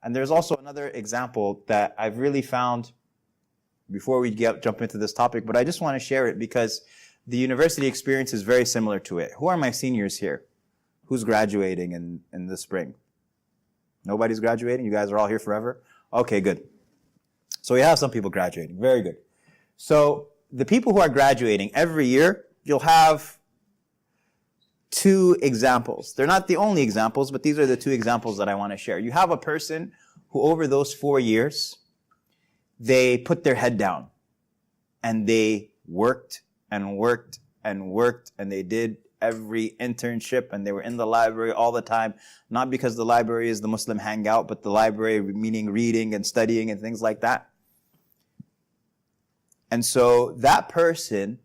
And there's also another example that I've really found before we jump into this topic, but I just want to share it because the university experience is very similar to it. Who are my seniors here? Who's graduating in the spring? Nobody's graduating? You guys are all here forever? Okay, good. So we have some people graduating. Very good. So the people who are graduating every year, you'll have two examples. They're not the only examples, but these are the two examples that I want to share. You have a person who over those 4 years, they put their head down and they worked and worked and worked and they did every internship and they were in the library all the time, not because the library is the Muslim hangout, but the library meaning reading and studying and things like that. And so that person,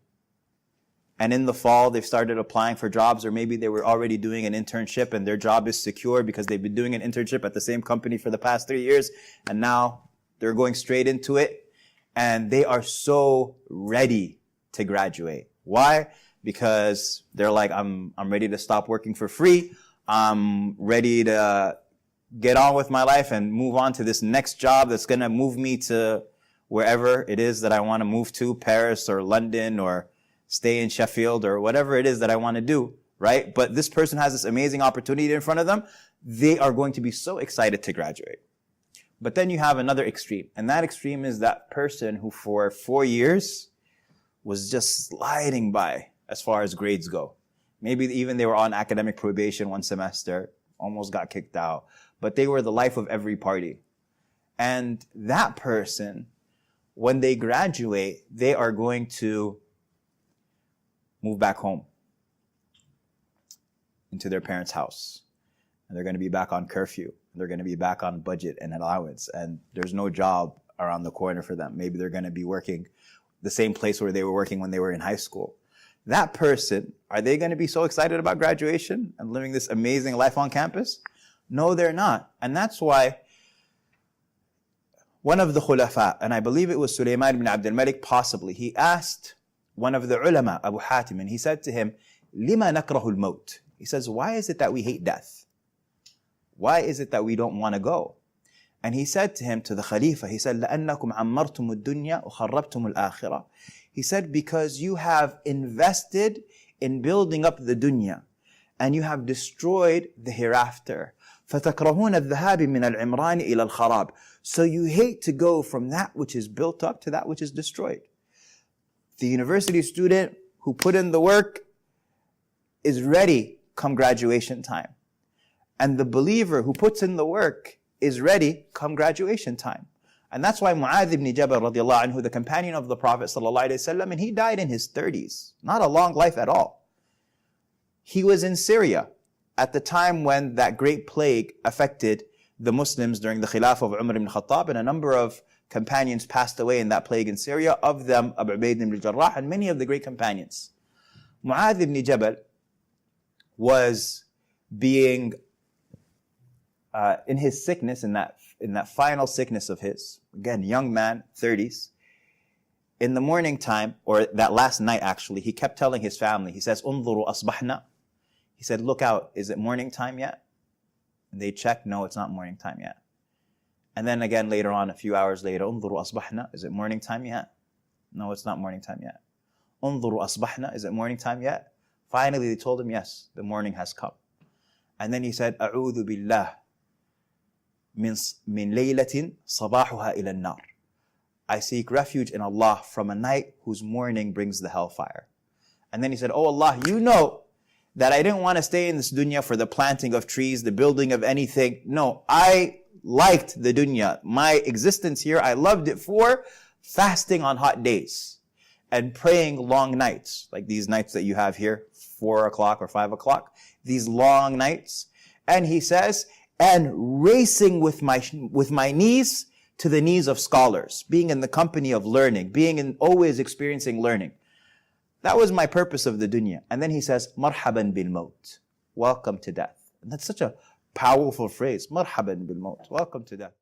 and in the fall, they've started applying for jobs, or maybe they were already doing an internship and their job is secure because they've been doing an internship at the same company for the past 3 years, and now they're going straight into it, and they are so ready to graduate. Why? Because they're like, I'm ready to stop working for free. I'm ready to get on with my life and move on to this next job that's going to move me to wherever it is that I want to move to, Paris or London or stay in Sheffield or whatever it is that I want to do, right? But this person has this amazing opportunity in front of them. They are going to be so excited to graduate. But then you have another extreme, and that extreme is that person who for 4 years was just sliding by as far as grades go. Maybe even they were on academic probation one semester, almost got kicked out, but they were the life of every party. And that person, when they graduate, they are going to move back home into their parents' house. And they're going to be back on curfew. They're going to be back on budget and allowance. And there's no job around the corner for them. Maybe they're going to be working the same place where they were working when they were in high school. That person, are they going to be so excited about graduation and living this amazing life on campus? No, they're not. And that's why one of the khulafa, and I believe it was Sulaiman ibn Abdul Malik possibly, he asked one of the ulama, Abu Hatim, and he said to him, "Lima nakrahu al-maut?" He says, why is it that we hate death? Why is it that we don't want to go? And he said to him, to the Khalifa, he said, لَأَنَّكُمْ عَمَّرْتُمُ الدُّنْيَا وَخَرَّبْتُمُ الْآخِرَةِ. He said, because you have invested in building up the dunya and you have destroyed the hereafter. فَتَكْرَهُونَ الذَّهَابِ مِنَ الْعِمْرَانِ إِلَى الْخَرَابِ. So you hate to go from that which is built up to that which is destroyed. The university student who put in the work is ready come graduation time. And the believer who puts in the work is ready come graduation time. And that's why Mu'adh ibn Jabal radiallahu anhu, the companion of the Prophet sallallahu alaihi wasallam, and he died in his 30s. Not a long life at all. He was in Syria at the time when that great plague affected the Muslims during the Khilafah of Umar ibn Khattab, and a number of companions passed away in that plague in Syria, of them Abu Ubayd ibn al-Jarrah and many of the great companions. Mu'adh ibn Jabal was being in his sickness, in that final sickness of his, again, young man, 30s, in the morning time, or that last night actually, he kept telling his family, he says, "Unzuru asbahna." He said, look out, is it morning time yet? And they checked, no, it's not morning time yet. And then again later on, a few hours later, "Unzuru asbahna." Is it morning time yet? No, it's not morning time yet. "Unzuru asbahna." Is it morning time yet? Finally, they told him, yes, the morning has come. And then he said, "A'udhu billah min laylatin sabahuha ila an-nar." I seek refuge in Allah from a night whose morning brings the hellfire. And then he said, "Oh Allah, you know that I didn't want to stay in this dunya for the planting of trees, the building of anything. No, I liked the dunya. My existence here, I loved it for fasting on hot days and praying long nights, like these nights that you have here, 4 o'clock or 5 o'clock, these long nights." And he says, and racing with my knees to the knees of scholars, being in the company of learning, always experiencing learning. That was my purpose of the dunya. And then he says, "Marhaban bil maut." Welcome to death. And that's such a powerful phrase. Marhaban bil maut. Welcome to death.